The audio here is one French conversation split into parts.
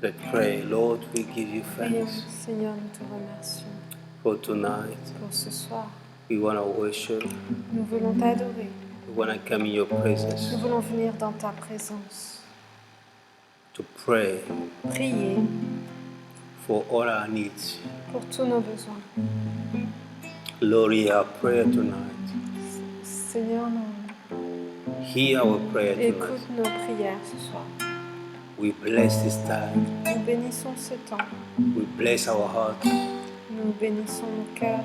Let's pray. Lord, we give you Prions, thanks Seigneur, nous te remercions for tonight. pour ce soir. We want to worship. Nous voulons t'adorer. We want to come in your presence Nous voulons venir dans ta présence. to pray Prier for all our needs. pour tous nos besoins. Lord, hear our prayer tonight. Seigneur, Hear our prayer écoute tonight. nos prières ce soir. We bless this time. Nous bénissons ce temps. We bless our heart. Nous bénissons nos cœurs.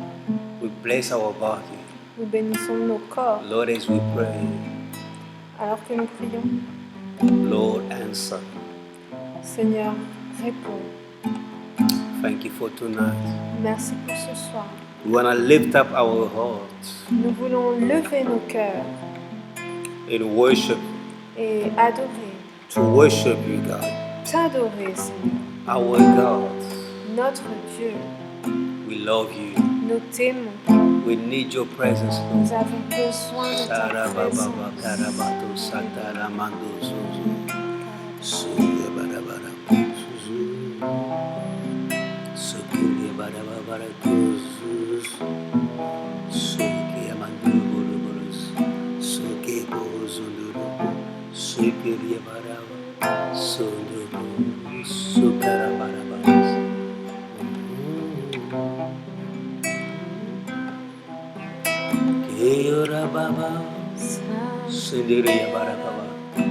We bless our body. Nous bénissons nos corps. Lord, as we pray, Alors que nous prions, Lord, answer. Seigneur, réponds. Thank you for tonight. Merci pour ce soir. We want to lift up our hearts Nous voulons lever nos cœurs in worship, et adorer, to worship you, God. t'adorer, Seigneur. Our God, Notre Dieu, we love you. nous t'aimons. We need your presence, Nous Lord. avons besoin de ta présence.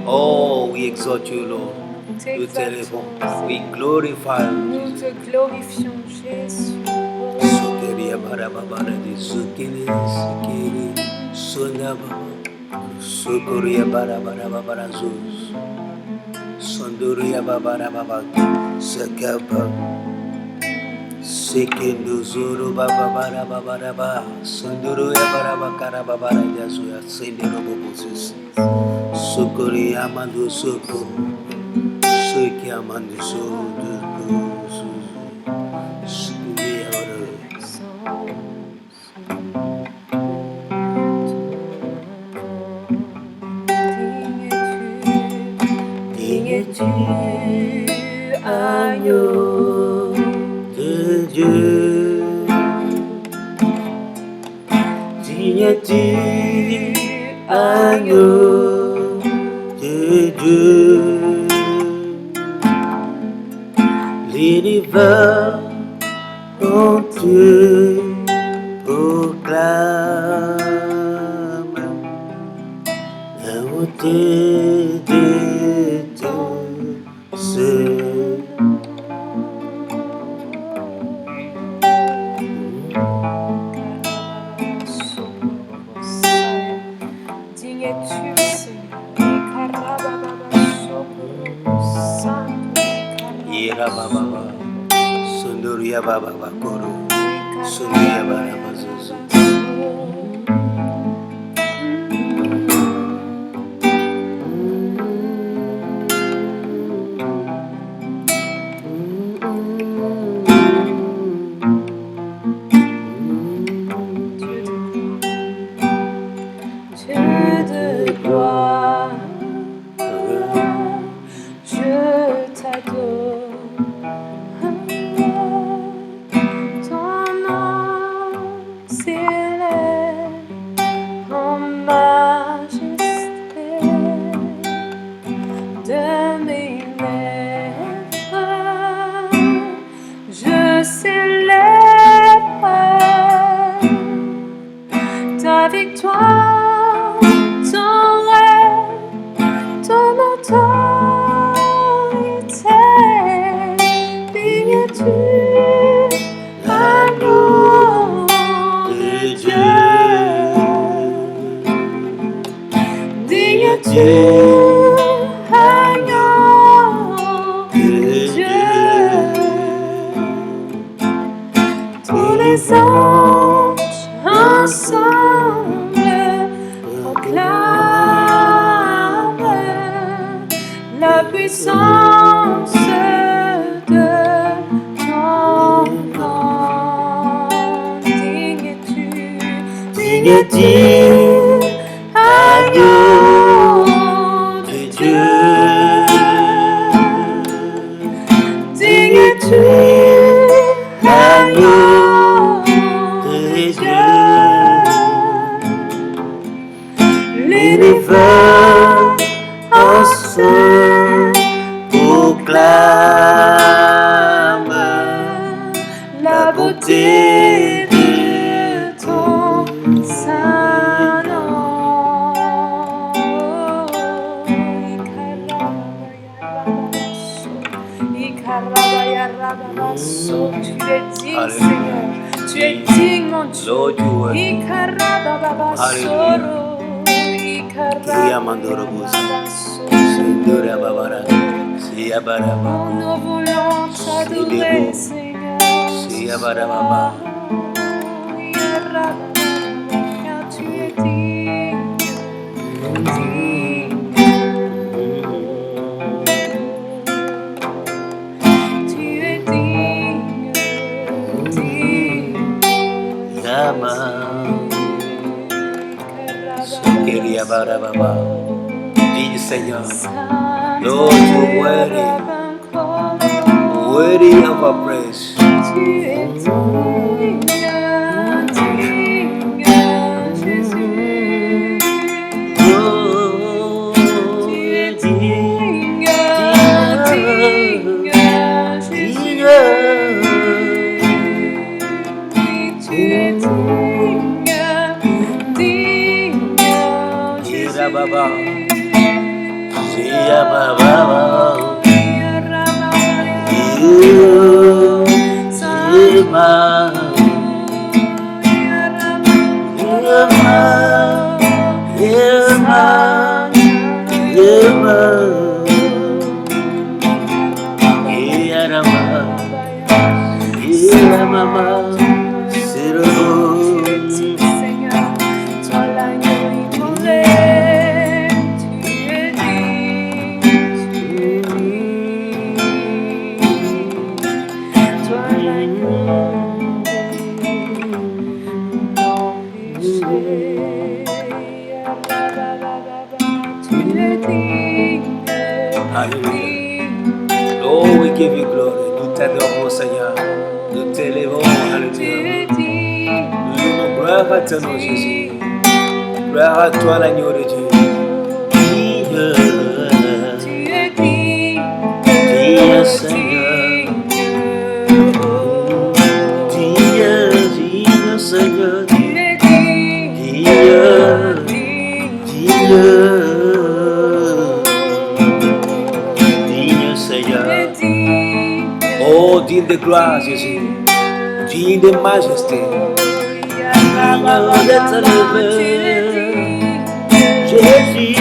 Oh, we exalt you, Lord. Nous t'exaltons, We glorify you. nous te glorifions, Jésus. Sokeria barabara de zukini sikiri sonda baba sokoria barabara babara zuz sondoria babara baba sakaba sekindu zuru baba bara babara ba sondoria baraba kara babara jazuya sendero bobusus sokoria mandu soko sokia mandu sodu Agneau de Dieu, digne-tu, agneau de Dieu, l'univers entier proclame la beauté de Dieu seul. Digne es-tu, Seigneur. Ira baba, sunduria baba bakoro, sunduria baba bazuzu. Dieu de gloire, je t'adore. Ton nom s'élève en majesté de mes lèvres. Je célèbre ta victoire, ton règne, ton autorité. Digne-tu, agneau de Dieu. Digne-tu, agneau de Dieu. Tous les anges ensemble proclament la puissance de ton nom. Digne-tu, Digne-tu, de Dieu. Digne es-tu, l'agneau de Dieu. L'univers entier proclame la beauté de ton saint nom. Tu es digne, Seignor. Tu es digne, mon Dieu. Lord, you are. Nous voulons t'adorer, Seigneur. Car tu es digne, digne. Tu es digne, Digne Seigneur. Lord, you're worthy. Worthy of our praise. Tu es digne, digne, Jésus. Oh, Tu es digne, digne, Jésus. Oui, tu es digne, digne, Jésus. Seigneur, toi l'agneau immolé, tu es digne, toi l'agneau non péché, tu es digne, digne. Lord, we give you glory. Nous t'adorons, Seigneur. Nous t'élevons, alléluia. Nous donnons gloire à ton nom, Jésus. Gloire à toi, l'agneau de Dieu. Digne, Tu es digne, digne, Seigneur. Digne, digne, Seigneur. Tu es digne, Digne, digne, digne, Seigneur. tu es digne. Oh, digne de gloire, Jésus. Digne de majesté. Jésus.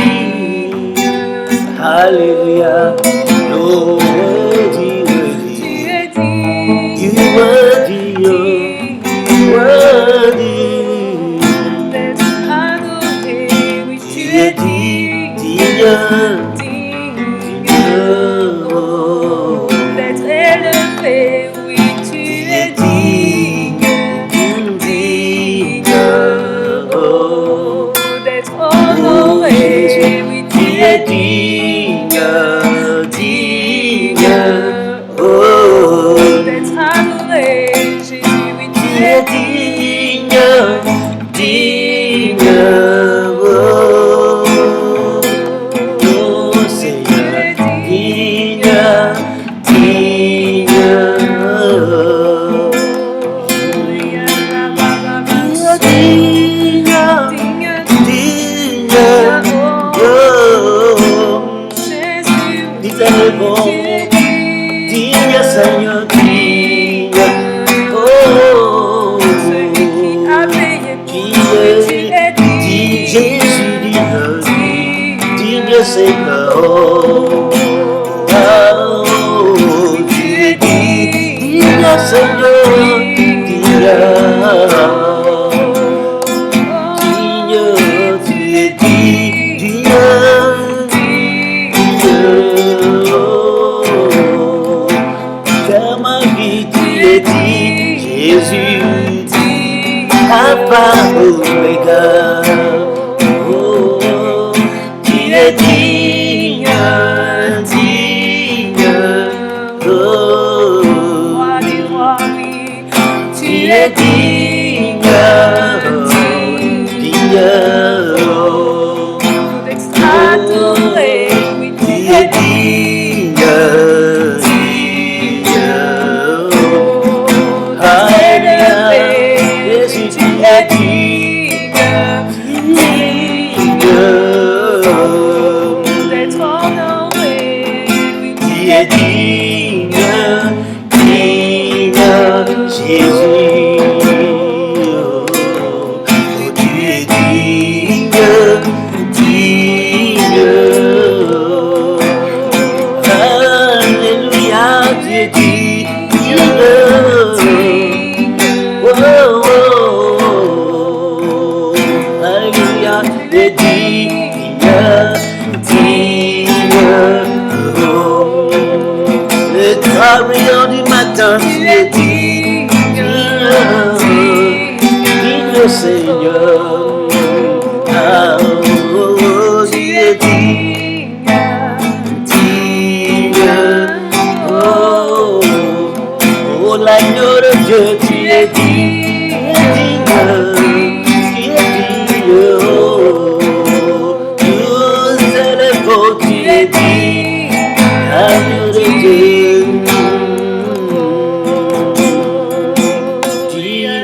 Alléluia. Lord, digne. Tu es digne, You worthy, worthy. d'être adoré, oui tu es digne, Digne, digne, d'être élevé, oui tu es digne, digne, d'être honoré, oui tu es digne, digne, d'être adoré, Jésus, oui tu es digne, digne, oh Seigneur, digne, digne, digne, Seigneur, digne, oh, celui qui a payé pour nous, tu es digne, Jésus, digne, Seigneur, oh, tu es digne, Seigneur, digne, tu es digne, car ma vie, tu es digne, Jésus, Alpha, Omega, oh, Adorer, oui, tu es digne. Jésus, tu es digne d'être honoré. Tu es digne, Jésus. Tu es digne. Alléluia, tu es digne. Alléluia, tu es digne. Le travailleur du matin, tu es digne, Seigneur. Tu es digne. Oh, l'agneau de Dieu, tu es digne. Nous élevons, tu es digne, agneau de Dieu. Qui est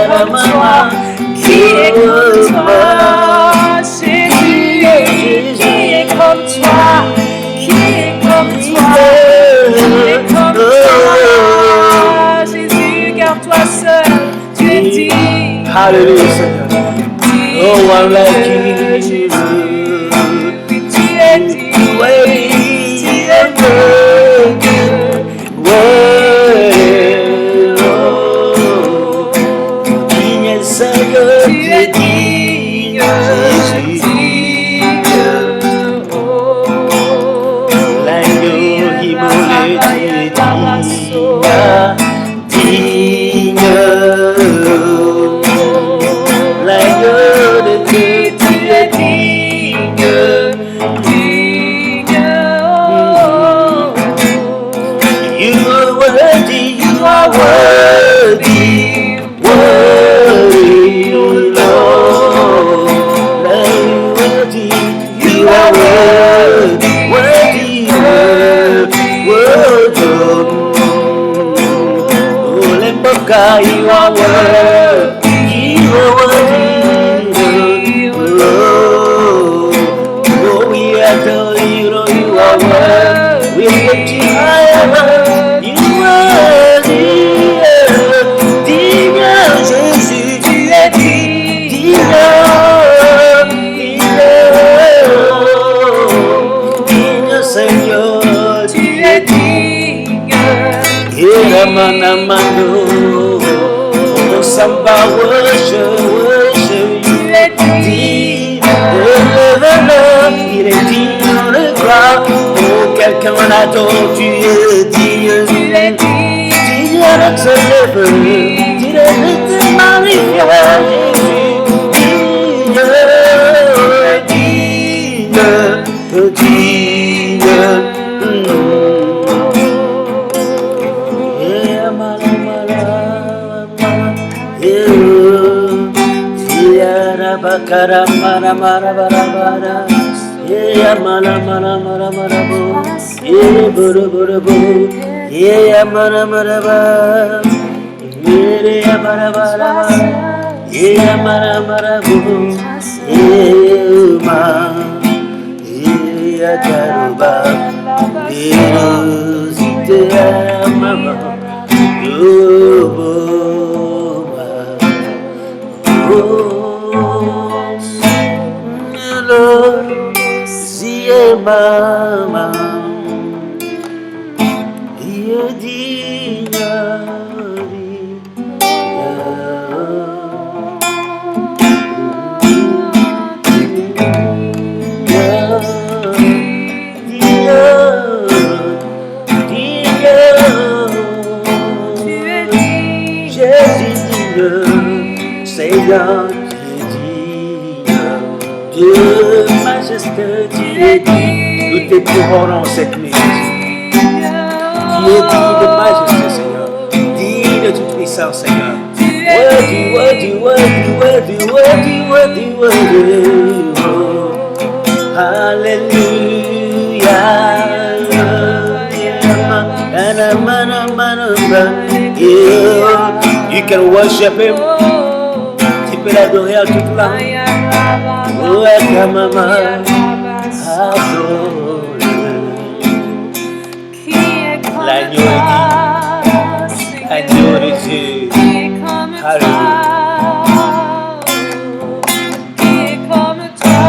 comme toi, Jésus? Qui est comme toi? Qui est comme toi? Qui est comme toi, Jésus? Car toi seul, tu es digne. Hallelujah, Seigneur. No one like you, Jésus. Oui, tu es digne. Tu es Seigneur, tu es digne, l'agneau immolé, tu es digne, l'agneau de Dieu, tu es digne. You are worthy, you are worthy. God, you are worthy, you are worthy, oh, we adore you, Lord, you are worthy, we lift you higher, you are digne, Jésus, tu es digne, digne, Seigneur, tu es digne, et Manamano. Samba worship, tu es digne, il est digne dans le croix. Oh, quelqu'un adore, tu es digne, digne de se lever, digne de te magnifier, Bakara mara mara bara bara, yeah mara mara mara mara bo, yeah buru buru bo, yeah mara mara ba, yeah mara mara, yeah mara mara bo, yeah ma, yeah karuba, yeah zite mama, yo bo ma, Siye mama, il dit. Seigneur, Dieu, majesté, tu es digne, nous te courons cette nuit. Tu es digne de majesté, Seigneur, digne de toute puissance, Seigneur. Worthy, worthy, worthy, worthy, worthy, worthy, worthy. Hallelujah. You can worship Him. Tu peux l'adorer en toute langue. L'agneau est dit, agneau de Dieu. Alléluia. Qui est comme toi,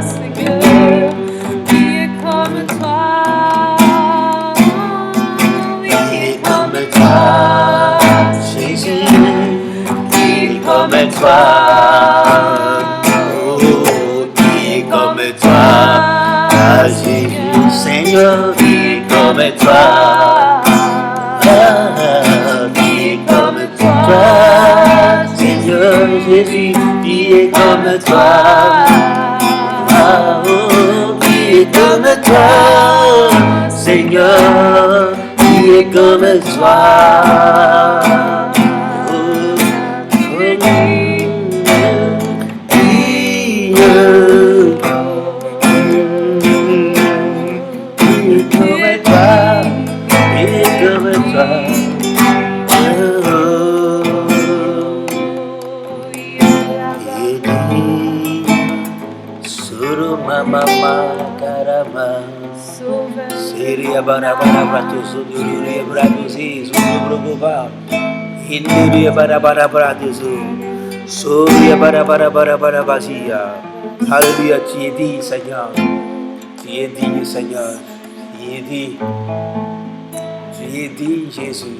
Seigneur, qui est comme toi, oui, qui est comme toi, Jésus, qui est comme toi, oh, qui est comme toi, Jésus, Seigneur, qui est comme toi, qui est comme toi, Seigneur Jésus, qui est comme toi, oh, qui est comme toi, Seigneur, qui est comme toi. Seria bara-bara bratuzo dururia bratuzi zubrububa Hinduria bara-bara bratuzo Soria bara-bara vazia. Alléluia, tu es dit, Seigneur. Tu es dit, Seigneur. Tu es dit. Tu es dit, Jésus.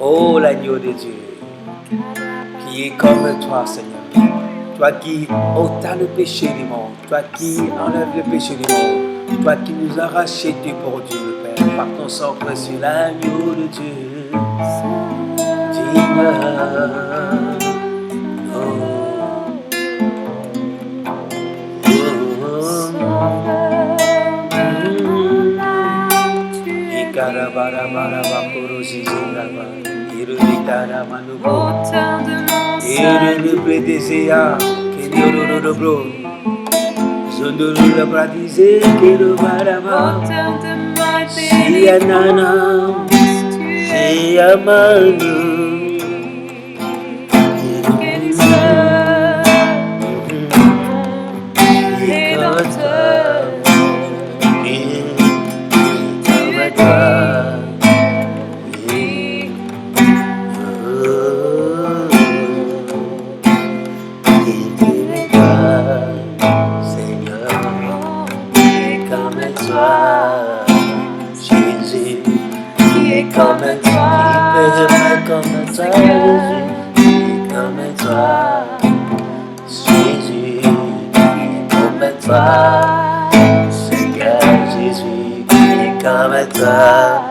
Oh, l'agneau de Dieu, qui est comme toi, Seigneur. Toi qui ôtes le péché du monde. Toi qui enlèves le péché du monde. Toi qui nous as rachetés pour Dieu le Père, par ton sang précieux, l'agneau de Dieu, digne. Zondoro la bradise que le barama, si anana, si amano, comme toi, comme toi, Jésus, comme toi, Seigneur Jésus, comme toi,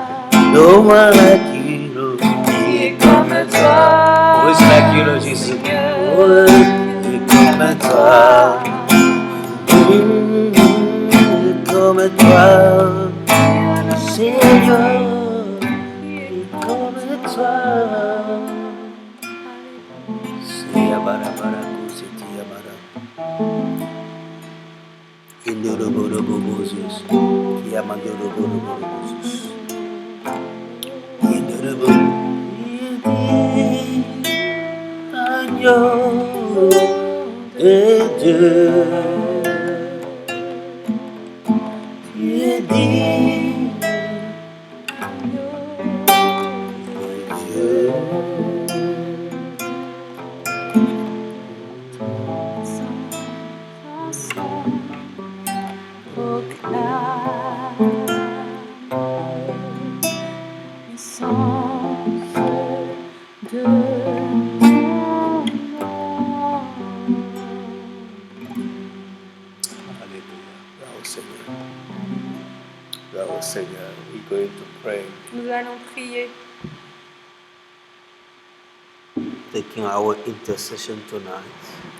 no one like you, comme toi, who is like you, Lord Jesus, comme toi, comme toi, Seigneur. Seria bara-bara kusetia bara. Indorobodobobosus. Kiamandorobodobobosus. Indorobo. Agneau de Dieu. Tu es digne. puissance de ton nom. Alléluia. Bravo Seigneur. Bravo Seigneur. We're going to pray. Nous allons prier, Taking our intercession tonight.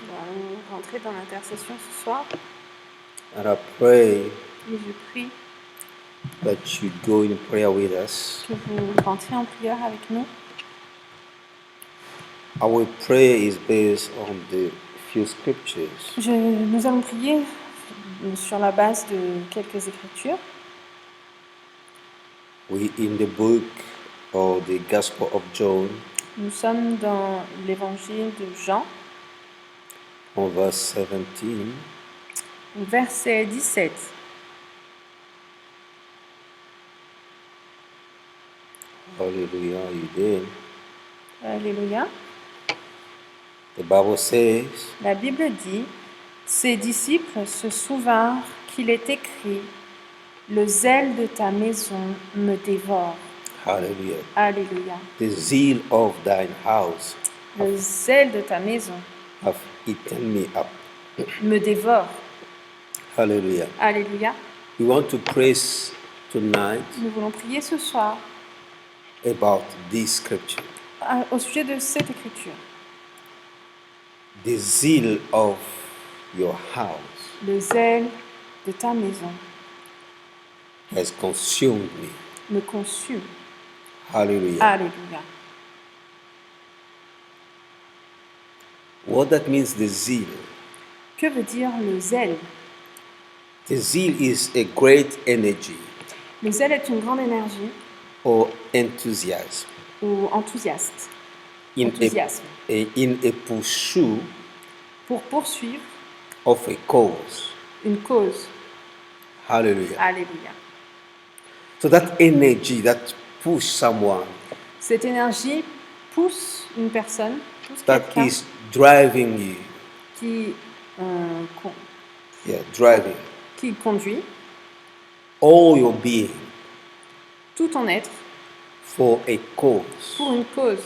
nous allons rentrer dans l'intercession ce soir. And I pray Et je prie that you go in prayer with us. que vous rentrez en prière avec nous. Our prayer is based on the few scriptures. Nous allons prier sur la base de quelques écritures. We in the book of the Gospel of John, Nous sommes dans l'évangile de Jean, on verse 17. verset 17. Hallelujah, you did. Alléluia. The Bible says, La Bible dit, ses disciples se souvinrent qu'il est écrit, le zèle de ta maison me dévore. hallelujah, Alléluia. the zeal of thine house Le zèle de ta maison hath eaten me up. me dévore. Hallelujah. Alléluia. We want to praise tonight Nous voulons prier ce soir about this scripture. au sujet de cette écriture. The zeal of your house Le zèle de ta maison has consumed me. me consume. Hallelujah. Alléluia. What that means, the zeal. Que veut dire le zèle? The zeal is a great energy Le zèle est une grande énergie or enthusiasm ou enthousiaste. in Enthousiasme. in a pursuit Pour poursuivre of a cause. une cause. Hallelujah. Alléluia. So that energy that push someone, Cette énergie pousse une personne, pousse that quelqu'un is driving you. qui, Yeah, driving qui conduit all your being tout ton être for a cause. pour une cause.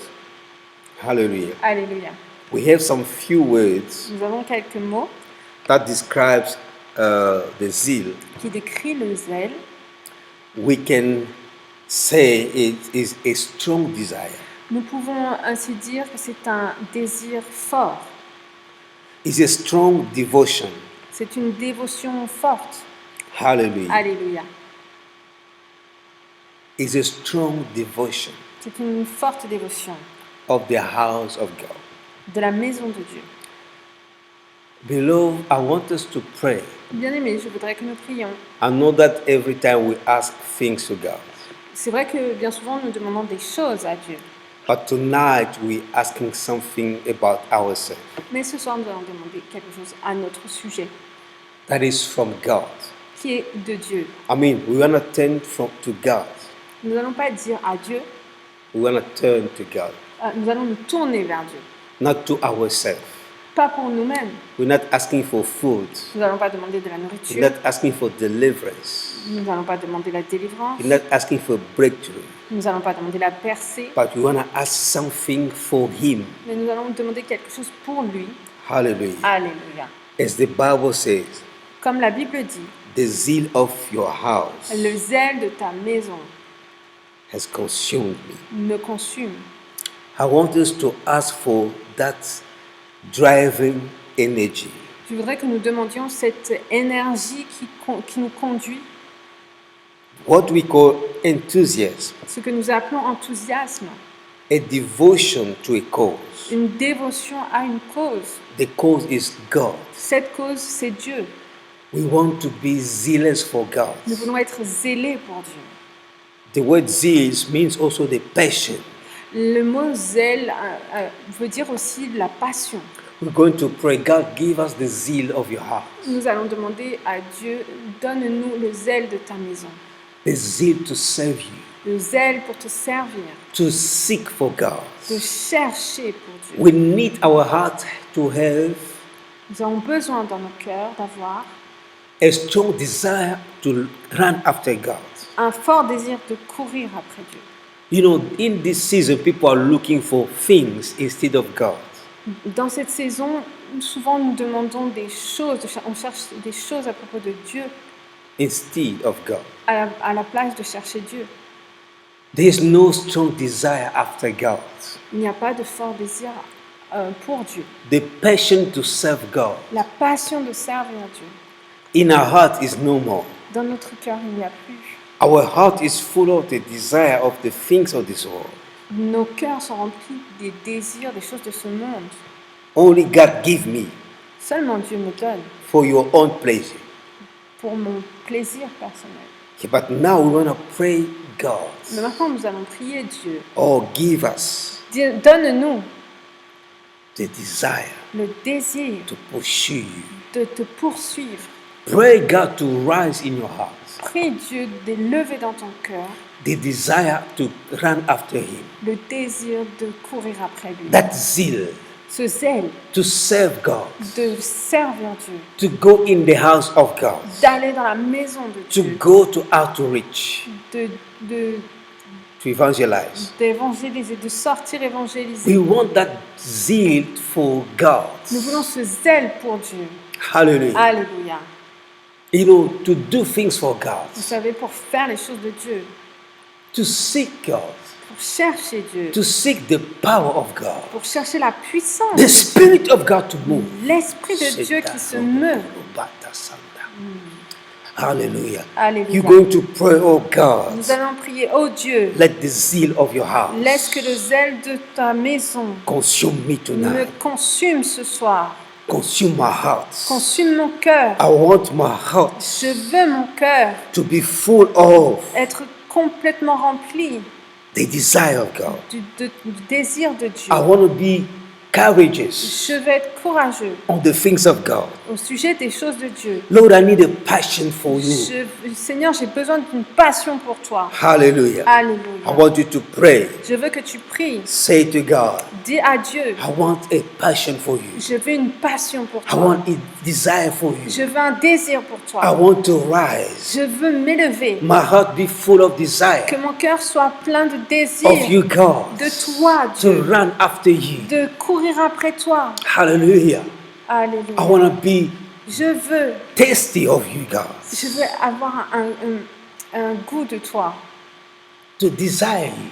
Hallelujah. Alléluia. We have some few words Nous avons quelques mots that describes the zeal. qui décrivent le zèle. We can say it is a strong desire. Nous pouvons ainsi dire que c'est un désir fort. It's a strong devotion. C'est une dévotion forte. Hallelujah. Alléluia. It's a strong devotion C'est une forte dévotion of the house of God. de la maison de Dieu. Beloved, I want us to pray. Bien-aimés, je voudrais que nous prions. I know that every time we ask things to God, C'est vrai que bien souvent nous demandons des choses à Dieu. but tonight we're asking something about ourselves Mais ce soir, nous allons demander quelque chose à notre sujet, that is from God. qui est de Dieu. I mean, we want to turn to God. Nous n'allons pas dire à Dieu, We want to turn to God, nous allons nous tourner vers Dieu. not to ourselves. Pas pour nous-mêmes. We're not asking for food. Nous n'allons pas demander de la We're nourriture. not asking for deliverance. Nous n'allons pas demander la délivrance. We're not asking for breakthrough. Nous n'allons pas demander la percée. But we want to ask something for Him. Mais nous allons demander quelque chose pour lui. Hallelujah. Alléluia. As the Bible says, Comme la Bible dit, the zeal of your house le zèle de ta maison has consumed me. me consume. I want us to ask for that driving energy. Je voudrais que nous demandions cette énergie qui nous conduit, What we call enthusiasm, ce que nous appelons enthousiasme, a devotion to a cause. une dévotion à une cause. The cause is God. Cette cause, c'est Dieu. We want to be zealous for God. Nous voulons être zélés pour Dieu. The word zeal means also the passion. Le mot zèle veut dire aussi la passion. We're going to pray, God, give us the zeal of your heart. Nous allons demander à Dieu, donne-nous le zèle de ta maison, The zeal to serve you, le zèle pour te servir, to seek for God. de chercher pour Dieu. We need our heart to have Nous avons besoin dans nos cœurs d'avoir a strong desire to run after God. un fort désir de courir après Dieu. You know, in this season, people are looking for things instead of God. Dans cette saison, souvent nous demandons des choses, on cherche des choses à propos de Dieu Instead of God. à la place de chercher Dieu. There is no strong desire after God. Il n'y a pas de fort désir pour Dieu. The passion to serve God La passion de servir Dieu. in our heart is no more. Dans notre cœur, il n'y a plus. Our heart is full of the desire of the things of this world. Nos cœurs sont remplis des désirs, des choses de ce monde. Only God give me Seulement Dieu me donne for your own pleasure. pour mon plaisir personnel. Okay, but now we want to pray God. Mais maintenant, nous allons prier Dieu. Oh, give us Donne-nous the desire le désir to pursue you. de te poursuivre. Pray God to rise in your heart. Prie Dieu d'élever dans ton cœur The desire to run after Him. le désir de courir après lui. That zeal Ce zèle to serve God. de servir Dieu, To go in the house of God. d'aller dans la maison de To Dieu, go to outreach. To evangelize. d'évangéliser, de sortir We évangéliser. want that zeal for God. Nous voulons ce zèle pour Dieu. Hallelujah. Alléluia. You know, to do things for God. Vous savez, pour faire les choses de Dieu, To seek God. pour chercher Dieu, To seek the power of God. pour chercher la puissance, The Spirit of God to move. l'Esprit de Dieu qui se meut. Hallelujah. Alléluia. You're going to pray, oh God. Nous allons prier, oh Dieu, Let the zeal of your house laisse que le zèle de ta maison consume me me tonight. consume ce soir, Consume my heart. consume mon cœur. I want my heart Je veux mon cœur to be full of être complètement rempli the desire of God. du désir de Dieu. I want to be courageous Je veux être courageux on the things of God. au sujet des choses de Dieu. Lord, I need a passion for you. Seigneur, j'ai besoin d'une passion pour toi. Hallelujah. I Alléluia. want you to pray. Je veux que tu pries. Say to God, Dis à Dieu, I want a passion for you. je veux une passion pour I toi. want a desire for you. Je veux un désir pour I toi. want to rise. Je veux m'élever. My heart be full of desire Que mon cœur soit plein de of désir you, God, de toi, to Dieu. run after you. De courir après toi. Hallelujah. I Alléluia. want to be Je veux tasty of you, God, Je veux avoir un goût de toi, to desire you.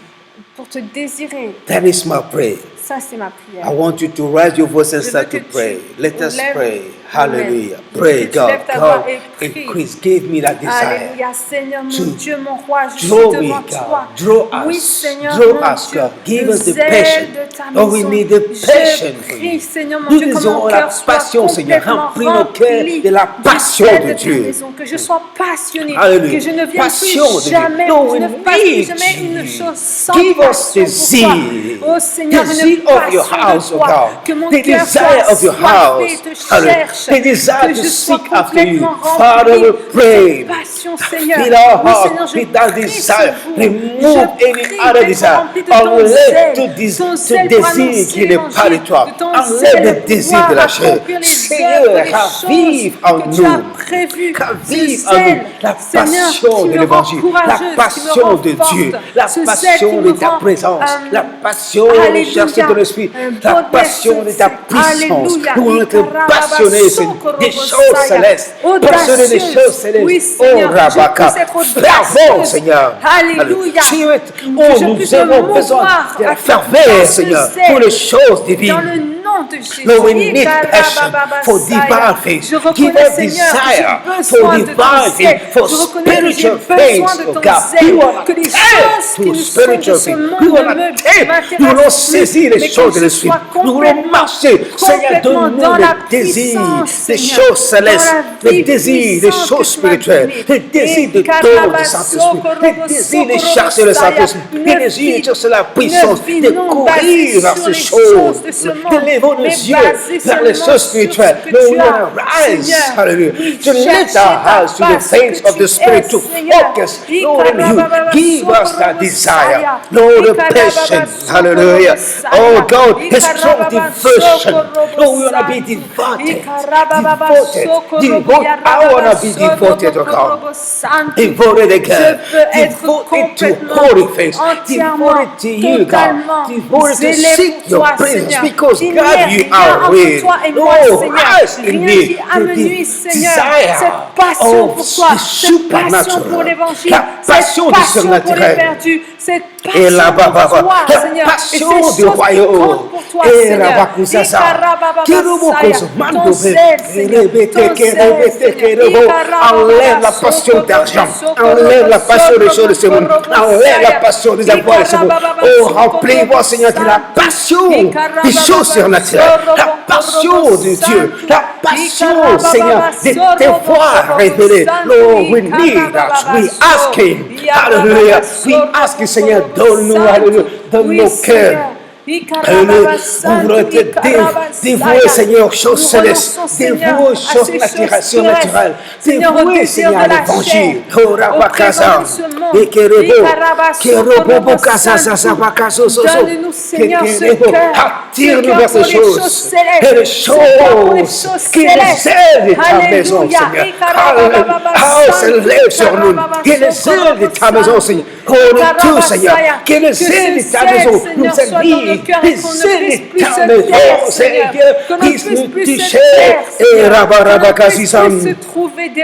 pour te désirer. That is my prayer. Ça, c'est ma I prière. want you to raise your voice and Je start veux to que pray. tu Let us lèves- pray. Amen. Hallelujah. Je veux Pray, que tu God. lèves ta voix God, et prie. increase. Give me that desire. Alléluia, Seigneur, To mon Dieu, mon roi, je suis Draw me, devant God. toi. Draw Oui, us. Seigneur, Draw mon us, Dieu, God. Give le us the zèle passion. de ta Oh, we maison. need the passion Je for prie, you. Seigneur, mon Nous Dieu, que disons mon la cœur soit passion, Seigneur. complètement Remplis nos cœurs rempli de la du passion zèle de ta Dieu. maison, que je sois passionné, Hallelujah. que je ne vienne Passion de plus Dieu. jamais, No, je we ne fasse plus need jamais une you. chose sans Give us passion the pour toi. zeal. Oh Seigneur, The une zeal of your passion house, de oh toi, God. que mon The cœur desire soit of your soifé, house. te Hallelujah. cherche, The desire que to je sois seek after you. complètement Father, rempli we de pray. cette passion, Seigneur. Fill our Oui, heart Seigneur, je with that prie desire. ce jour. Remove Je any prie other d'être desire. rempli de ton Enlève zèle, tout ton tout zèle pour désir annoncer qui n'est pas de l'évangile, toi. de ton Enlève zèle le pour désir de pouvoir la chair. accomplir les Seigneur, œuvres, les ravive choses en que tu as nous. prévues. Ravive Ce en nous zèle, la Seigneur, passion qui de me rend l'évangile, courageuse, la qui me passion rend de forte. Dieu, la Ce zèle passion qui de me ta rend, présence, la passion de Alléluia. chercher ton esprit, la Boldness, passion de ta puissance. Alléluia. Nous voulons être passionnés Seigneur, des choses célestes, passionnés des choses célestes. Oui, Seigneur, Oh, Rabaka, je puisse être fervent, audacieuse. Seigneur. Alléluia. Tu es, Que oh, je nous puisse avons me besoin mouvoir de la dans ferveur, ce Seigneur, zèle. pour les choses Dans divines. le nom de Jésus. Lord, we need passion for divine things. Je Give reconnais, us Seigneur, que desire j'ai for besoin de ton divine things, zèle. for Je reconnais que j'ai spiritual besoin things, de oh ton God. zèle. We want Que les to choses qui to nous sont de spiritual ce things. monde We ne want me to nous voulons m'intéressent saisir plus, les mais choses que de je l'esprit. sois Nous voulons complètement, marcher. Seigneur, complètement donne-nous dans la le désir puissance, des Seigneur, choses célestes, dans la le vie désir des puissante choses que tu m'as spirituelles, donnée. le désir de Et don du Saint-Esprit, le désir de chercher le Saint-Esprit, le désir de chercher la puissance, de courir vers ces choses, de lever nos mais yeux basé vers les seulement choses sur spirituelles. ce que Lord, tu we as, want to rise, Seigneur. hallelujah, Oui, to lift chercher our ta eyes to the face, ce things que of the tu Spirit, es, to Seigneur. focus, Lord, on you. Give us that desire, Lord, the patience, hallelujah. Oh God, a strong devotion. Lord, we want to be devoted, devoted. I want to be devoted to God. Devoted again, Je veux être devoted to complètement, holy things, entièrement, devoted to you, God, totalement devoted to zélé seek pour your toi, presence, Seigneur. because Qu'il n'y God, ait you rien are entre real. toi et moi, Oh, Seigneur. rise in Rien me qui to amenuise, the Seigneur, desire cette passion of pour toi, the cette passion pour supernatural, l'évangile, la cette passion du passion pour les surnaturel. perdus, cette Et la passion pour toi, la Seigneur. Et ces passion du choses qui royaume. comptent pour toi, Et Seigneur. Ton zèle, Seigneur. Ton zèle, Seigneur. Enlève la passion d'argent. Enlève la passion des choses de ce monde. Enlève la passion des avoirs de ce monde. Oh, remplis-moi, Seigneur, de la passion des choses surnaturelles. La passion de Dieu. La passion, Seigneur, de te voir révéler. Lord, we need that. We ask Him. Hallelujah. We ask Him, Seigneur, donne-nous, hallelujah, donne nos cœurs. Alléluia. On voudrait être dévoué, Seigneur, aux choses célestes, dévoué aux choses surnaturelles, dévoué, Seigneur, à l'évangile. Oh, Rabakaza, et Kerobo, Donne-nous, Seigneur, ce cœur. Attire-nous vers ces choses, et les choses qui les aident de ta maison, Seigneur. Oh, s'élève sur nous, qui les aident de ta maison, Seigneur. Oh, nous tous, Seigneur, qui les aident de ta maison, nous servir. Les aides de ta maison, Seigneur, puisse nous toucher. Et Rabarabakazisam.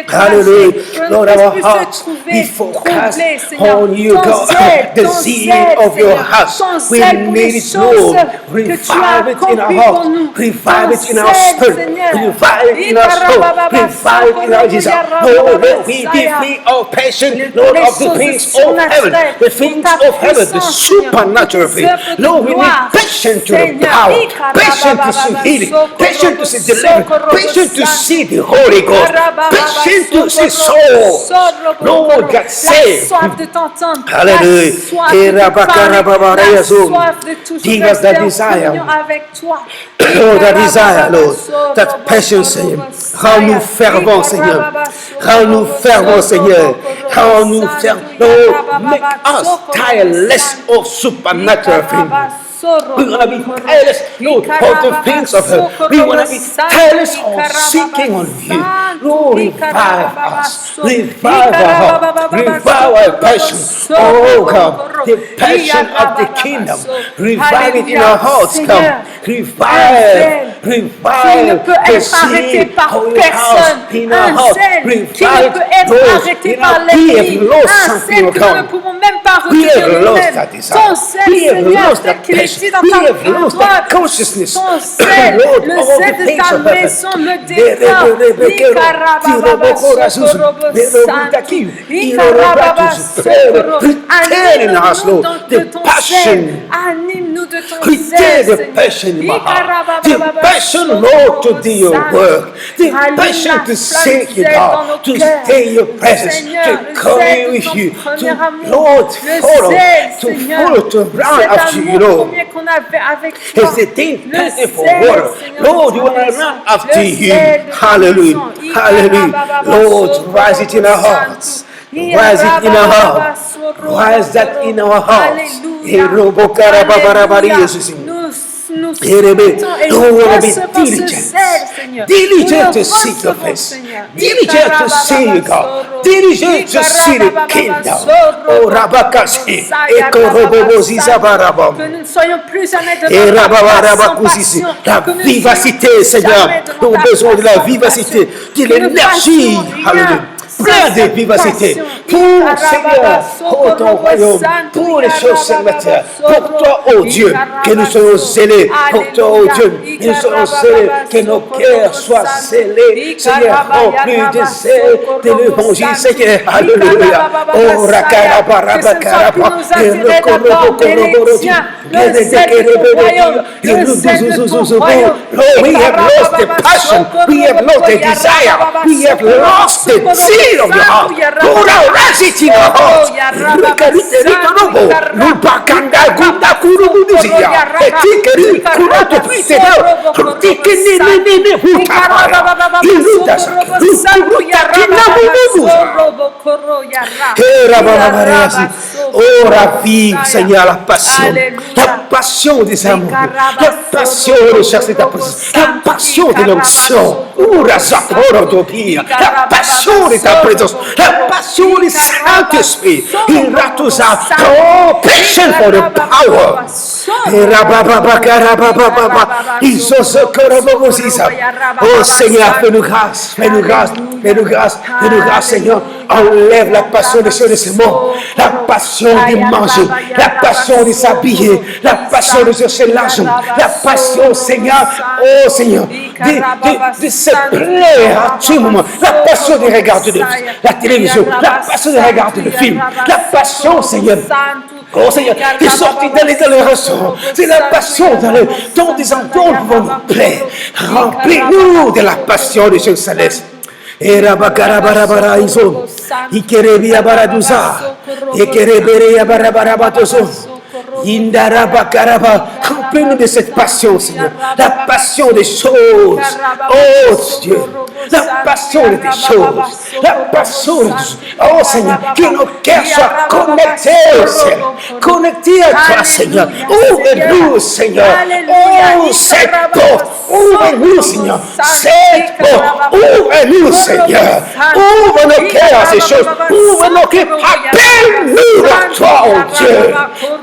Hallelujah. Lord, our hearts be focused on you, God. The zeal of your house. We need it, Lord. Revive it in our heart. Revive it in our spirit. Revive it in our soul. Revive it in our desire. Lord, let we be all patient, Lord, of the things of heaven. The things of heaven, the supernatural things. Lord, we need patience to the power, patient to see healing, patient to see deliverance, patient to see the Holy Ghost, patient to see souls. Lord, God save. Hallelujah. Give us that desire. Oh, that desire, Lord. That patience, Seigneur. Rends-nous fervents, Seigneur. Rends-nous fervents, Seigneur. Rends-nous fervents. Lord, make us tireless of supernatural things. We want to be tireless, Lord, of the things of her. We want to be tireless of seeking on you. Lord, revive us. Revive our heart. Revive our passion. Oh, God, the passion of the kingdom. Revive it in our hearts, come. Revive the seed of your house in our heart. Revive those in our we have lost something, God. We have lost that desire. We have lost that passion. We have lost that consciousness. Lord, all the things of heaven. Us, Lord, the passion. Anime-nous de ton zèle, the passion in my heart. The passion, Lord, to do your work. The passion to seek you, God, to stay in your presence, to come with you, to, Lord, follow, to run after you, Lord. It's the thing passion for water. Lord, you want to run after you. Hallelujah. Hallelujah. Lord, rise it in our hearts. Rise it in our hearts. Rise that in our hearts. Nous souhaitons et nous recevons ce zèle, Seigneur. Diligent to seek your face. Diligent to see you, God. Diligent to see the kingdom. Oh, Rabakasi. Que nous ne soyons plus jamais de passion. La vivacité, Seigneur. Nous avons besoin de la vivacité, de l'énergie. Hallelujah. Plein de vivacité pour Seigneur, pour ton royaume, pour les choses célestes, pour toi, oh Dieu, que nous soyons zélés, pour toi, oh Dieu, que nous soyons zélés, que nos cœurs soient zélés, Seigneur, remplis de zèle de l'évangile, Seigneur, alléluia. Oh, rakarabarabakarabar, we have lost the passion, we have lost the desire, we have lost the zeal of your heart. Pour la racine in our heart. Oh, ravive, Seigneur, la passion des amours, la passion de chercher ta présence, la passion de l'onction, la passion de ta présence, la passion du Saint-Esprit. Oh, passion for the power. Oh Seigneur, fais-nous grâce, fais-nous grâce, fais-nous grâce, fais-nous grâce, Seigneur. Enlève la passion de ce monde, la passion de manger, la passion de s'habiller, la passion de chercher l'argent, la passion, Seigneur, oh Seigneur, de se plaire à tout moment, la passion de regarder la télévision, la passion de regarder le film, la passion, Seigneur. Oh Seigneur, de sortir d'aller dans les restaurants, c'est la passion dans des endroits où nous pouvons nous plaire. Remplis-nous de la passion de Dieu céleste. Era bakarabarabara izo, ikerebia baraduza, ikereberia barabarabatozo, indara bakaraba. Remplis-nous de cette passion, Seigneur, la passion des choses. Oh Dieu, la passion de tes choses, la passion de choses. Oh Seigneur, que nos cœurs soient connectés au ciel, connectés à toi, Seigneur. Ouvre-nous, Seigneur. Oh, cette porte. Ouvre-nous, Seigneur. Cette porte. Ouvre-nous, Seigneur. Ouvre nos cœurs à ces choses. Ouvre nos cœurs. Appelle-nous à toi, oh Dieu.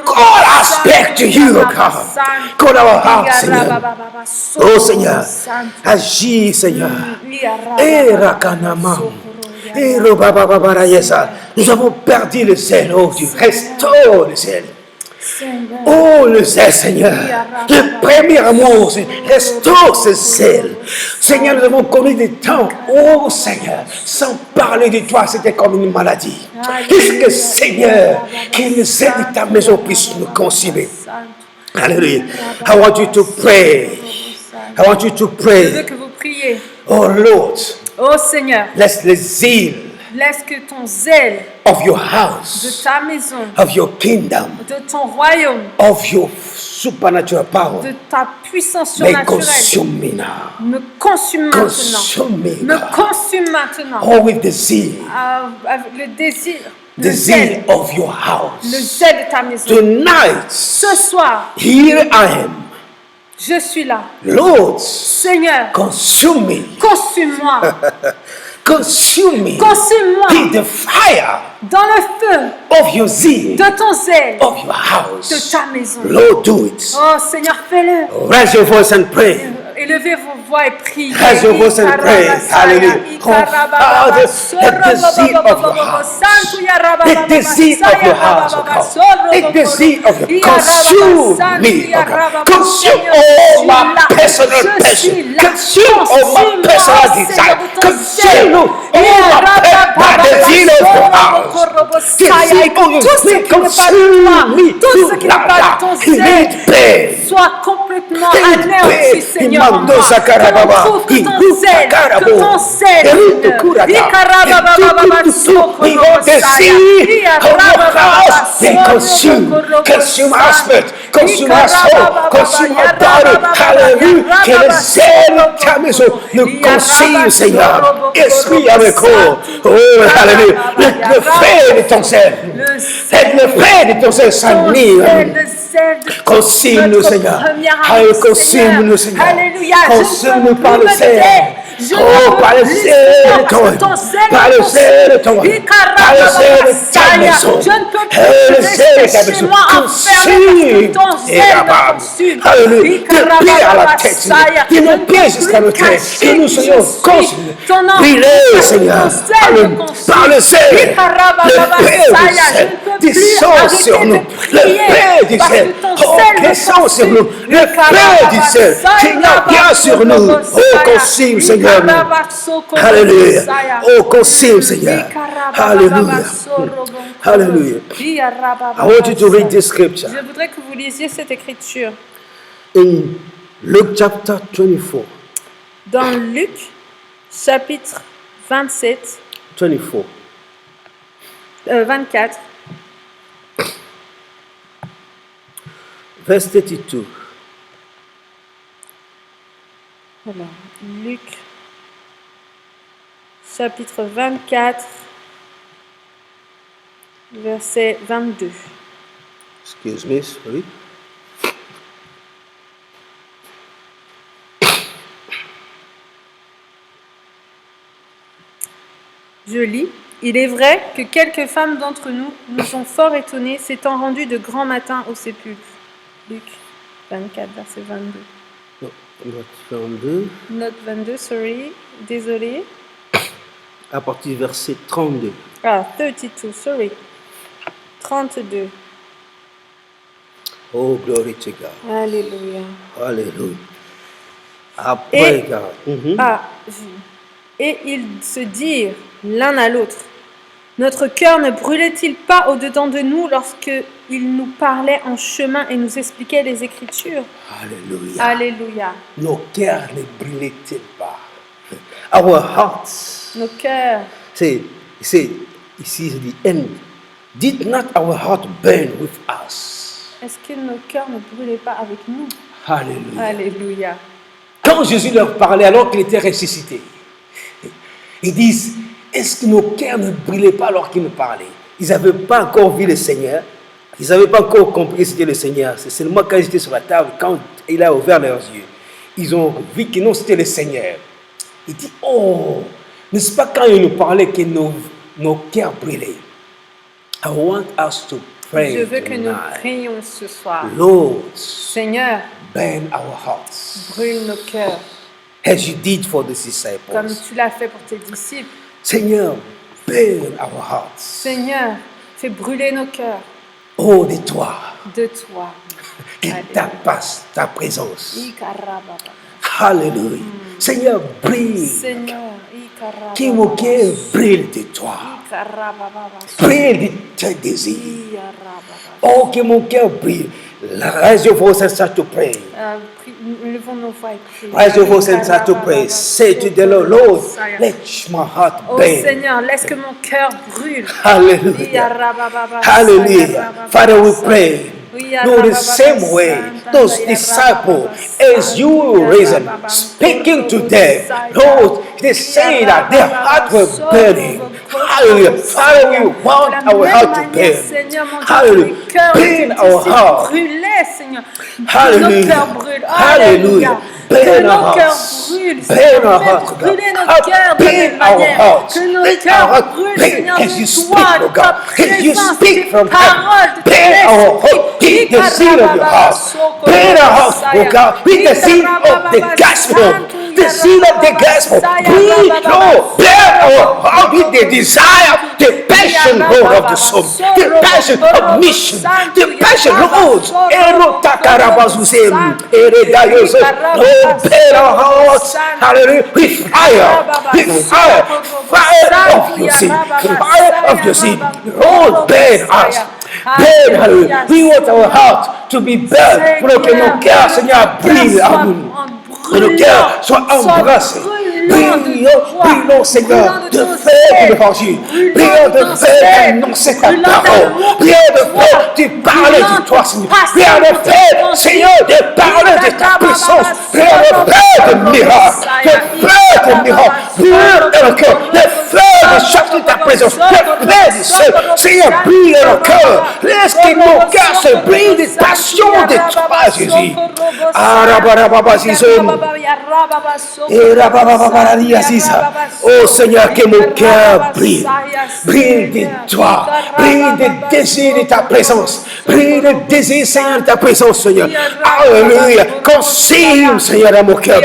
Call us back to you, oh God. Call our hearts, Seigneur. Oh Seigneur, agis, Seigneur. Nous avons perdu le zèle, oh Dieu. Restaure le zèle. Oh, le zèle, Seigneur. Le premier amour, restaure ce zèle. Seigneur, nous avons connu des temps, oh Seigneur, sans parler de toi, c'était comme une maladie. Est-ce que, Seigneur, que le zèle de ta maison puisse nous consumer? Hallelujah. I want you to pray. I want you to Je veux pray. que vous priez. Oh Lord, Oh Seigneur, let the zeal laisse que ton zèle of your de house, ta maison, of your kingdom, de ton royaume, of your supernatural power, de ta puissance may surnaturelle consume me now. me consume maintenant. Consume me, Me God. consume maintenant. Oh, with the zeal, Avec le désir, the le zeal zèle, of your le house. zèle de ta maison. Tonight, Ce soir, here I am. je suis là. Lord, Seigneur, consume me. consume-moi. Consume me. Consume-moi In the fire dans le feu of your zeal, de ton zèle, of your de house. ta maison. Lord, do it. Oh Seigneur, fais-le. Raise your voice and pray. Élevez vos voix et priez. Raise your voice and pray. Hallelujah. Oh, Father, let the zeal of your house, let the zeal of your house, oh God, let the zeal of your consume me, oh God. Consume all my personal passion. Consume all my personal desire. Consume all my the zeal of your house. The zeal of your spirit. Consume me. Tout ce qui n'est pas de ton zèle soit complètement anéanti, Seigneur. Que l'on trouve que ton zèle, consume our spirit, consume our soul, consume our body. Hallelujah. Que le zèle de ta maison nous consume, Seigneur. Esprit avec oh, hallelujah. Le feu de ton zèle, le feu de ton zèle s'anime. Consume-nous, Seigneur. Consume-nous, Seigneur. Consume-nous par le zèle. Oh, par le zèle de ton par le zèle de ton par le zèle de ta maison. Le zèle de ta maison. Consume. Alléluia. De pied à la tête, de nos pieds jusqu'à nos têtes. Que nous soyons consumés. Brûlés, Seigneur. Par le zèle. Le paix du zèle. Descends sur nous. Le paix du zèle. Oh, descends sur nous. Le paix du zèle. Seigneur, viens sur nous. Oh, consume, Seigneur. Alléluia. Oh, consume, Seigneur. Alléluia. Hallelujah. I want you to read this scripture. Je voudrais que vous lisiez cette écriture In Luke chapter 24. dans Luc chapitre 27, 24. 24. verse 32. Alors, Luc, chapitre 24, verset 22. Excuse me, sorry. Je lis. Il est vrai que quelques femmes d'entre nous nous ont fort étonnées, s'étant rendues de grand matin au sépulcre. Luc 24, verset 22. Non, note 22. Note 22, sorry, désolé. À partir du verset 32. Ah, 32, sorry. 32. Oh, glory to God. Alléluia. Alléluia. Après, God. Et ils se dirent l'un à l'autre, notre cœur ne brûlait-il pas au-dedans de nous lorsqu'il nous parlait en chemin et nous expliquait les Écritures? Alléluia. Alléluia. Nos cœurs ne brûlaient-ils pas? Our hearts. Nos cœurs. Ici, c'est the end. Did not our heart burn with us? Est-ce que nos cœurs ne brûlaient pas avec nous? Alléluia. Alléluia. Quand Jésus leur parlait alors qu'il était ressuscité, ils disent, est-ce que nos cœurs ne brûlaient pas alors qu'il nous parlait? Ils n'avaient pas encore vu le Seigneur. Ils n'avaient pas encore compris que c'était le Seigneur. C'est seulement quand ils étaient sur la table, quand il a ouvert leurs yeux, ils ont vu que non, c'était le Seigneur. Il dit, oh, n'est-ce pas quand il nous parlait que nos cœurs brûlaient? I want us to pray. Je veux que nous tonight. prions ce soir. Lord, Seigneur, burn our hearts brûle nos cœurs as you did for the comme disciples. tu l'as fait pour tes disciples. Seigneur, burn our hearts. Seigneur, fais brûler nos cœurs Oh, de toi, de toi. que ta passe, ta présence. Ikarababa. Alléluia. Seigneur, brille. Seigneur, Ikarababa. Que mon cœur brille de toi. Ikarababa. Brille de tes désirs. Iarababa. Oh, que mon cœur brille. Raise your voice and start to pray. Levons nos voix et prions. Raise your voice and start to pray. Say to the Lord, Lord, let my heart Oh burn. Seigneur, laisse que mon cœur brûle. Hallelujah. Iarababa. Hallelujah. Father, we pray. No, the same way, those disciples, as you raised them, speaking to them, Lord, they say that their heart was burning. Hallelujah. Father, we want our heart to burn. Hallelujah. Burn our heart. Hallelujah. Hallelujah. Burn our hearts. Burn our hearts, God. Burn our hearts. Let our heart burn as you speak, oh God. As you speak from heaven. Burn our heart with the zeal of your heart. Burn our hearts, oh God, with the zeal of the gospel. The zeal of the gospel. Breathe, Lord. Burn our heart with the desire, the passion, Lord, of the soul. The passion of mission. The passion, Lord. Oh, burn our hearts, hallelujah, with fire, fire of your seed, fire of your seed. Oh, burn us, burn, hallelujah. We want our heart to be burned, pour que nos cœurs, Seigneur, brillent à nous, que nos cœurs soient embrassés. Brillons, Seigneur, de faire de l'évangile. Brillons de faire d'annoncer ta parole. Brillons de faire de parler de toi, Seigneur. Brillons de faire, Seigneur, de parler de ta puissance. Brillons de faire de miracles. De faire de miracles. Brillons dans le cœur. De faire de chercher ta présence. De faire du seul. Seigneur, brille dans le cœur. Laisse que mon cœur se brille de passion de toi, Jésus. Oh Seigneur, que mon cœur brille. Brille de toi. Brille de désir de ta présence. Brille de désir, Seigneur, de ta présence, Seigneur. Alléluia. Consume, Seigneur, dans mon cœur.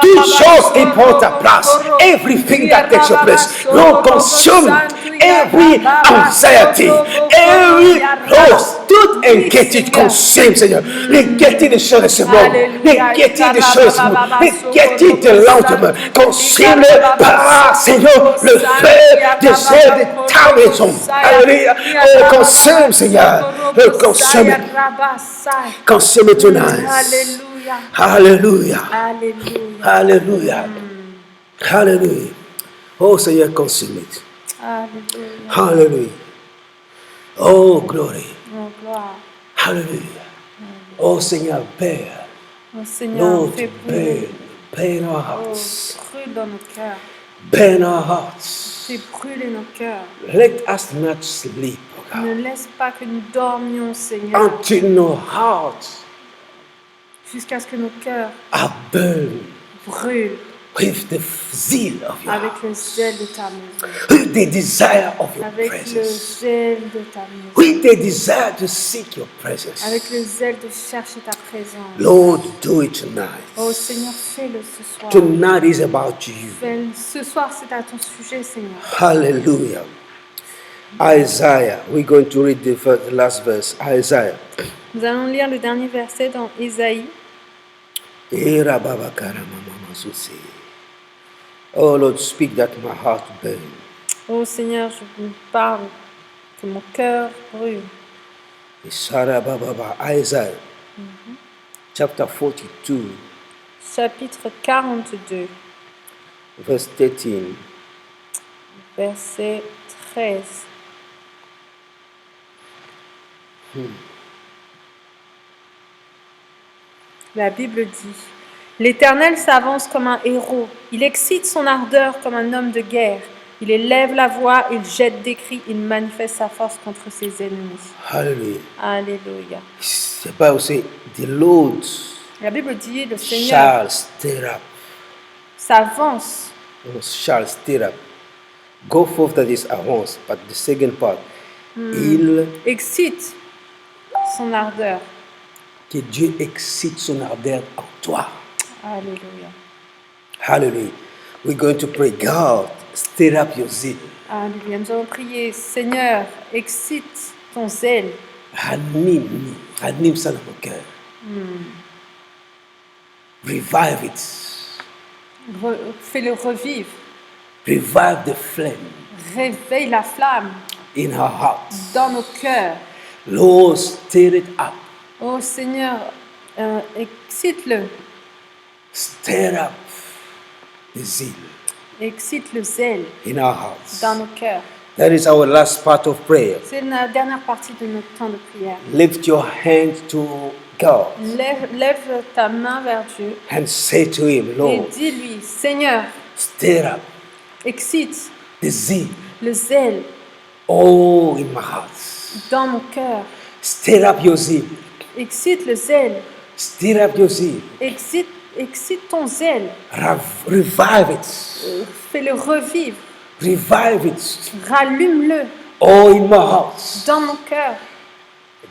Toutes choses qui prennent ta place. Everything that takes your place. Lord, consume every anxiety. Every loss. Toute inquiétude consume, Seigneur. L'inquiétude des choses de ce monde. L'inquiétude des choses de ce monde. L'inquiétude de lendemain. Consume-le par, Seigneur, le feu des ailes de ta maison. Alléluia. Oh, consume, Seigneur. Oh, consume. Consume tonight. Alléluia. Alléluia. Alléluia. Oh, Seigneur, consume it. Alléluia. Oh, glory. Hallelujah. Oh Seigneur, burn. Oh Seigneur, Lord, fais brûler. burn our Oh, hearts. brûle dans nos cœurs. Burn our hearts. Fais brûler nos cœurs. Let us not sleep, oh Ne God, laisse pas que nous dormions, Seigneur, until no hearts jusqu'à ce que nos cœurs are burned brûlent with the zeal of your avec le house, zèle de ta maison. with the desire of your Avec le presence, zèle de ta maison. with the desire to seek your presence. Avec le zèle de chercher ta présence. Lord, do it tonight. Oh Seigneur, fais-le ce soir. Tonight is about you. Ce soir, c'est à ton sujet, Seigneur. Hallelujah. Isaiah, we're going to read the last verse. Isaiah. Nous allons lire le dernier verset dans Ésaïe. Oh Lord, speak that my heart burn. Oh Seigneur, je vous parle, que mon cœur brûle. Isaiah, chapter 42, Chapitre 42, verse 13. verset 13. La Bible dit: L'Éternel s'avance comme un héros, il excite son ardeur comme un homme de guerre, il élève la voix, il jette des cris, il manifeste sa force contre ses ennemis. Hallelujah. Alléluia. The Bible says, the Lord La Bible dit: le Seigneur shall stir up. s'avance. Shall stir up. Go forth, that is avance. But the second part, il, Excite son ardeur. que Dieu excite son ardeur en toi. Alléluia. Hallelujah. We're going to pray, God, stir up your zeal. Alléluia. Nous allons prier: Seigneur, excite ton zèle. Ranime ça dans mon cœur. Revive it. Fais-le revivre. Revive the flame Réveille la flamme in our hearts. dans nos cœurs. Lord, stir it up. Oh Seigneur, excite-le. Stir up the zeal Excite le zèle in our hearts. dans nos cœurs. That is our last part of prayer. C'est la dernière partie de notre temps de prière. Lift your hand to God Lève ta main vers Dieu and say to Him, et Lord, dis-lui: Seigneur, stir up excite the zeal, le zèle oh, in my heart. dans mon cœur. Stir up your zeal. Excite le zèle. Stir up your zeal. Excite ton zèle. Revive it. Fais-le revivre. Revive it. Rallume-le Oh, in my heart. dans mon cœur.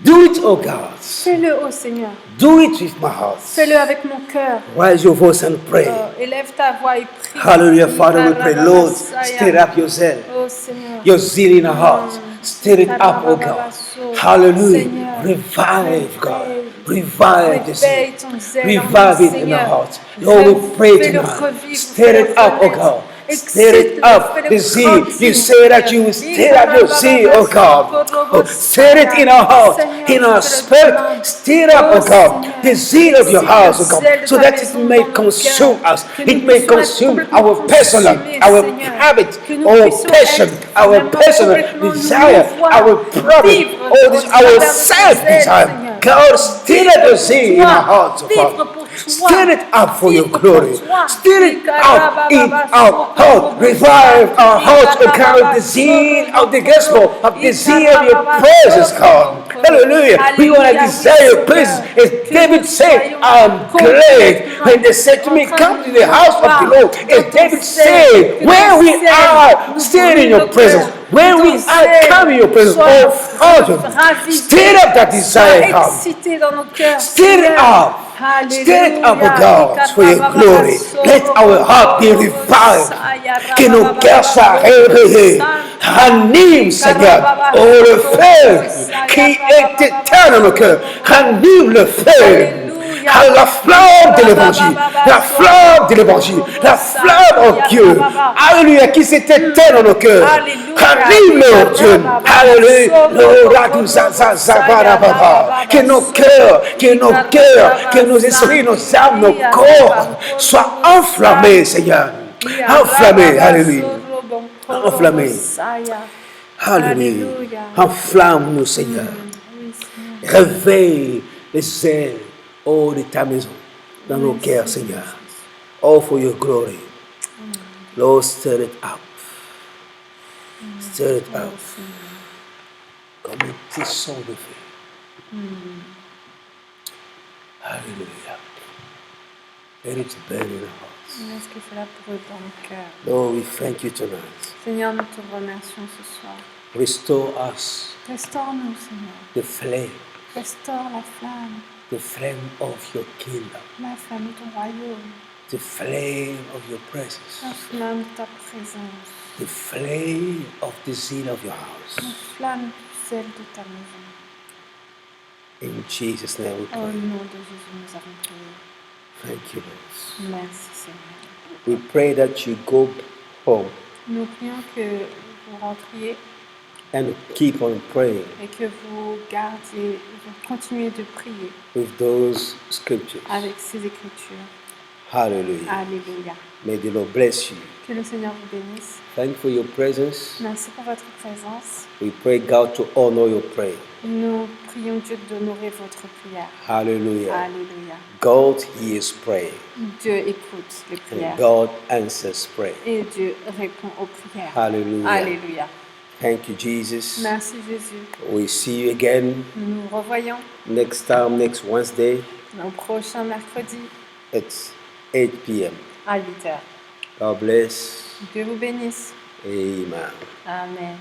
Do it, oh God. Fais-le, ô Seigneur. Do it with my heart. Fais-le avec mon cœur. Raise your voice and pray. Élève ta voix et prie. Hallelujah, Father, we pray, Lord, stir up your zeal. Oh Seigneur. Your zeal in our hearts. Stir it up, oh God. Hallelujah. Revive, God. Revive the zeal. Revive it in our hearts. Lord, we pray tonight. Stir it up, oh God. Stir it up, the zeal. You say that you will stir up your zeal, oh God. Oh, stir it in our heart, in our spirit. Stir up, oh God, the zeal of your house, oh God, so that it may consume us. It may consume our personal, our habit, our passion, our personal desire, our problem, all this, our self-desire. God, stir up your zeal in our hearts, oh Father. Stir it up for your glory. Stir it up in our heart. Revive our hearts, O God, the zeal of the gospel, of the zeal of your presence, God. Hallelujah. We want to desire your presence. As David said, I'm glad when they said to me, come to the house of the Lord. As David said, where we are, stay in your presence. When we are coming in your presence, oh Father, stir up that desire, God. Stir it up. Stir it up, oh God, for your glory. Let our heart be revived. Que nos cœurs soient réveillés. Ranime, Seigneur, oh le feu qui est éteint dans nos cœurs. Ranime le feu. La flamme de l'évangile, la flamme de l'évangile, la flamme en Dieu, alléluia, qui s'est éteinte dans nos cœurs. Ranime, oh Dieu, alléluia, que nos cœurs, que nos esprits, nos âmes, nos corps soient enflammés, Seigneur, enflammés, alléluia, enflammés, alléluia, enflamme-nous, Seigneur, réveille le zèle, oh, de ta maison, dans nos Merci, cœurs, Seigneur. Oh, for your glory. Lord, stir it up. Stir it Oh, up. Seigneur. Comme un petit son de feu. Hallelujah. Let it burn in our hearts. Est-ce que cela brûle dans le cœur? Lord, we thank you tonight. Seigneur, nous te remercions ce soir. Restore us Restaure-nous, Seigneur. the flame Restaure the flame of your kingdom, la flamme de ton royaume, the flame of your presence, la flamme de ta présence, the flame of the zeal of your la house. flamme du zèle de ta maison. In Jesus' name we Au pray. nom de Jésus, nous avons prié. Thank you, Lord. Merci, Seigneur. We pray that you go home Nous prions que vous rentriez and keep on praying et que vous gardiez, vous continuez de prier with those scriptures. avec ces Écritures. Hallelujah. Alléluia. May the Lord bless you. Que le Seigneur vous bénisse. Thank you for your presence. Merci pour votre présence. We pray God to honor your prayer. Nous prions Dieu d'honorer votre prière. Hallelujah. Alléluia. God hears prayer Dieu écoute les prières and God answers prayer. et Dieu répond aux prières. Hallelujah. Alléluia. Thank you, Jesus. Merci Jésus. We see you again Nous nous revoyons next time, next Wednesday au prochain mercredi at 8 p.m. à 8h. God bless. Dieu vous bénisse. Amen. Amen.